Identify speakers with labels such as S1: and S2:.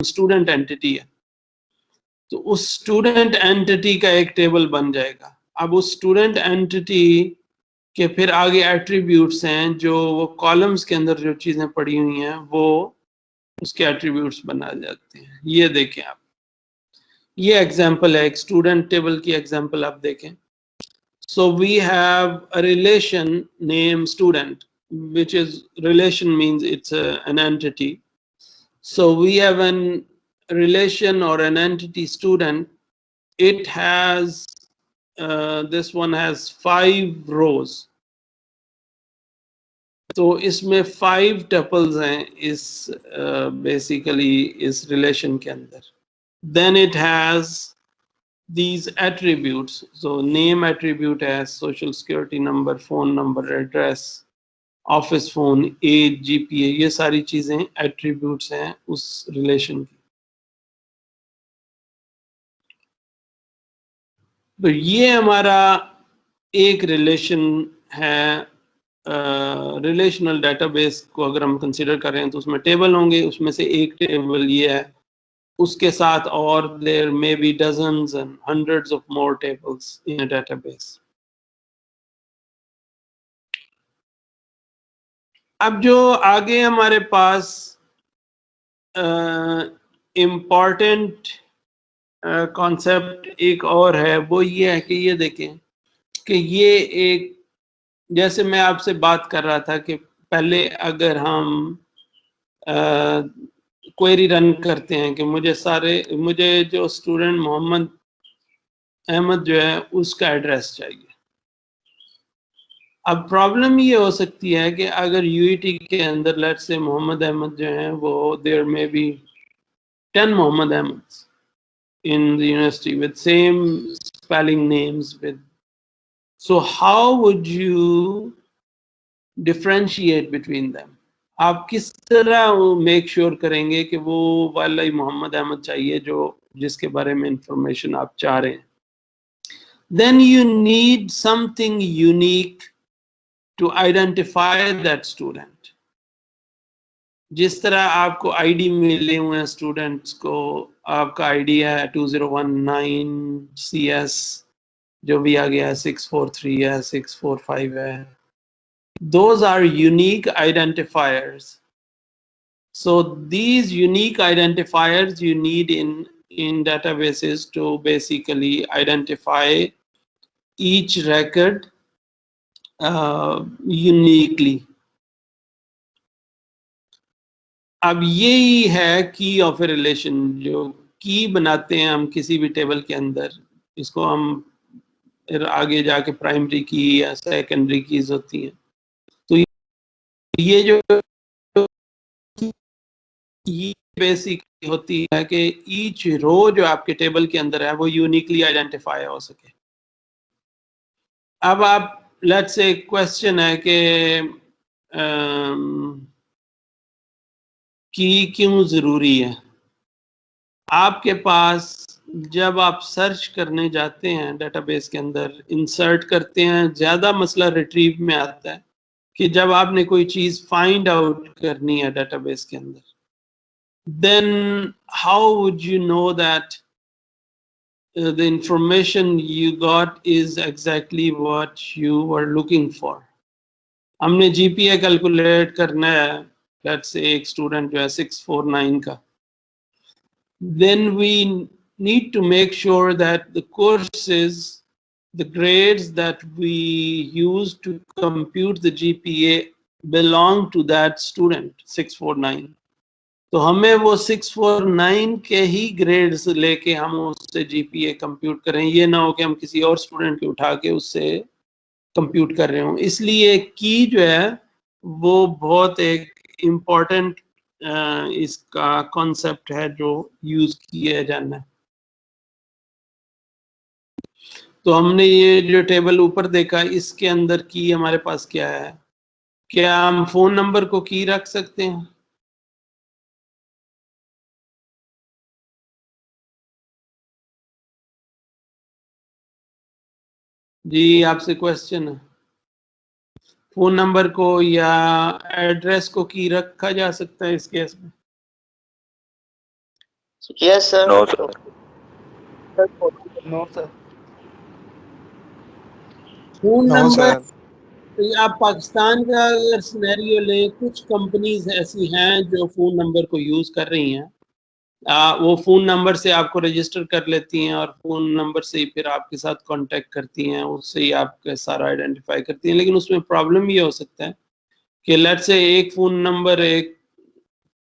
S1: Student entity है, तो उस स्टूडेंट एंटिटी का एक टेबल बन जाएगा। अब उस स्टूडेंट एंटिटी के फिर आगे एट्रीब्यूट्स हैं, जो वो कॉलम्स के अंदर जो चीजें पड़ी हुई हैं वो उसके एट्रीब्यूट्स बना जाते हैं। ये देखें आप, ये एग्जांपल है एक स्टूडेंट टेबल की एग्जांपल आप देखें। So we have a relation named student, which is relation means it's an entity. So we have an relation or an entity student. It has this one has 5 rows. तो इसमें 5 tuples हैं इस basically इस relation के अंदर। Then it has these attributes. So name attribute has social security number, phone number, address, office phone, age, GPA, ये सारी चीजें एट्रीब्यूट्स हैं उस रिलेशन की। तो ये हमारा एक रिलेशन है। रिलेशनल डेटाबेस को अगर हम कंसिडर करें तो उसमें टेबल होंगे, उसमें से एक टेबल ये है, उसके साथ और there may be dozens and hundreds of more tables in a database. अब जो आगे हमारे पास इम्पॉर्टेंट कॉन्सेप्ट एक और है, वो ये है कि ये देखें कि ये एक, जैसे मैं आपसे बात कर रहा था कि पहले अगर हम क्वेरी रन करते हैं कि मुझे जो स्टूडेंट मोहम्मद अहमद जो है उसका एड्रेस चाहिए। अब प्रॉब्लम ये हो सकती है कि अगर यूईटी के अंदर लेट्स से मोहम्मद अहमद जो है वो there may be 10 Mohammad Ahmed in the university with same spelling names with, so how would you differentiate between them? आप किस तरह मेक श्योर करेंगे कि वो वाला ही मोहम्मद अहमद चाहिए जो जिसके बारे में इंफॉर्मेशन आप चाह रहे हैं? Then you need something unique to identify that student. जिस तरह आपको आईडी मिले हुए हैं स्टूडेंट्स को, आपका आईडी है 2019 CS, जो भी आ गया है 643 है, 645 है, those are unique identifiers. So these unique identifiers you need in databases to basically identify each record uniquely. अब यही है की ऑफ ए रिलेशन, जो की बनाते हैं हम किसी भी टेबल के अंदर, इसको हम फिर आगे जाके प्राइमरी की या सेकेंडरी कीज होती हैं। तो ये जो ये बेसिक होती है कि ईच रो जो आपके टेबल के अंदर है वो यूनिकली आइडेंटिफाई हो सके। अब आप लेट्स से क्वेश्चन है कि क्यों जरूरी है? आपके पास जब आप सर्च करने जाते हैं डेटाबेस के अंदर, इंसर्ट करते हैं, ज्यादा मसला रिट्रीव में आता है कि जब आपने कोई चीज फाइंड आउट करनी है डेटाबेस के अंदर, then how would you know that the information you got is exactly what you were looking for? हमने जीपीए कैलकुलेट करना है, लेट्स से एक स्टूडेंट जो है 649 का, then we need to make sure that the courses, the grades that we use to compute the GPA belong to that student 649. तो हमें वो 649 के ही ग्रेड्स लेके हम उससे जीपीए कंप्यूट करें, ये ना हो कि हम किसी और स्टूडेंट के उठा के उससे कंप्यूट कर रहे हो। इसलिए की जो है वो बहुत एक इम्पॉर्टेंट इसका कॉन्सेप्ट है जो यूज किया जाना है। तो हमने ये जो टेबल ऊपर देखा, इसके अंदर की हमारे पास क्या है? क्या हम फोन नंबर को की रख सकते हैं? जी, आपसे क्वेश्चन है। फोन नंबर को या एड्रेस को की रखा जा सकता है इस केस में?
S2: Yes, sir.
S3: No, sir.
S4: No, sir.
S1: Phone
S5: no
S1: number,
S5: sir.
S1: तो आप पाकिस्तान का अगर सिनेरियो लें, कुछ कंपनीज ऐसी हैं जो फ़ोन नंबर को यूज़ कर रही हैं। वो फ़ोन नंबर से आपको रजिस्टर कर लेती हैं और फ़ोन नंबर से ही फिर आपके साथ कॉन्टैक्ट करती हैं, उससे ही आपका सारा आइडेंटिफ़ाई करती हैं। लेकिन उसमें प्रॉब्लम ये हो सकता है कि लेट्स से एक फ़ोन नंबर एक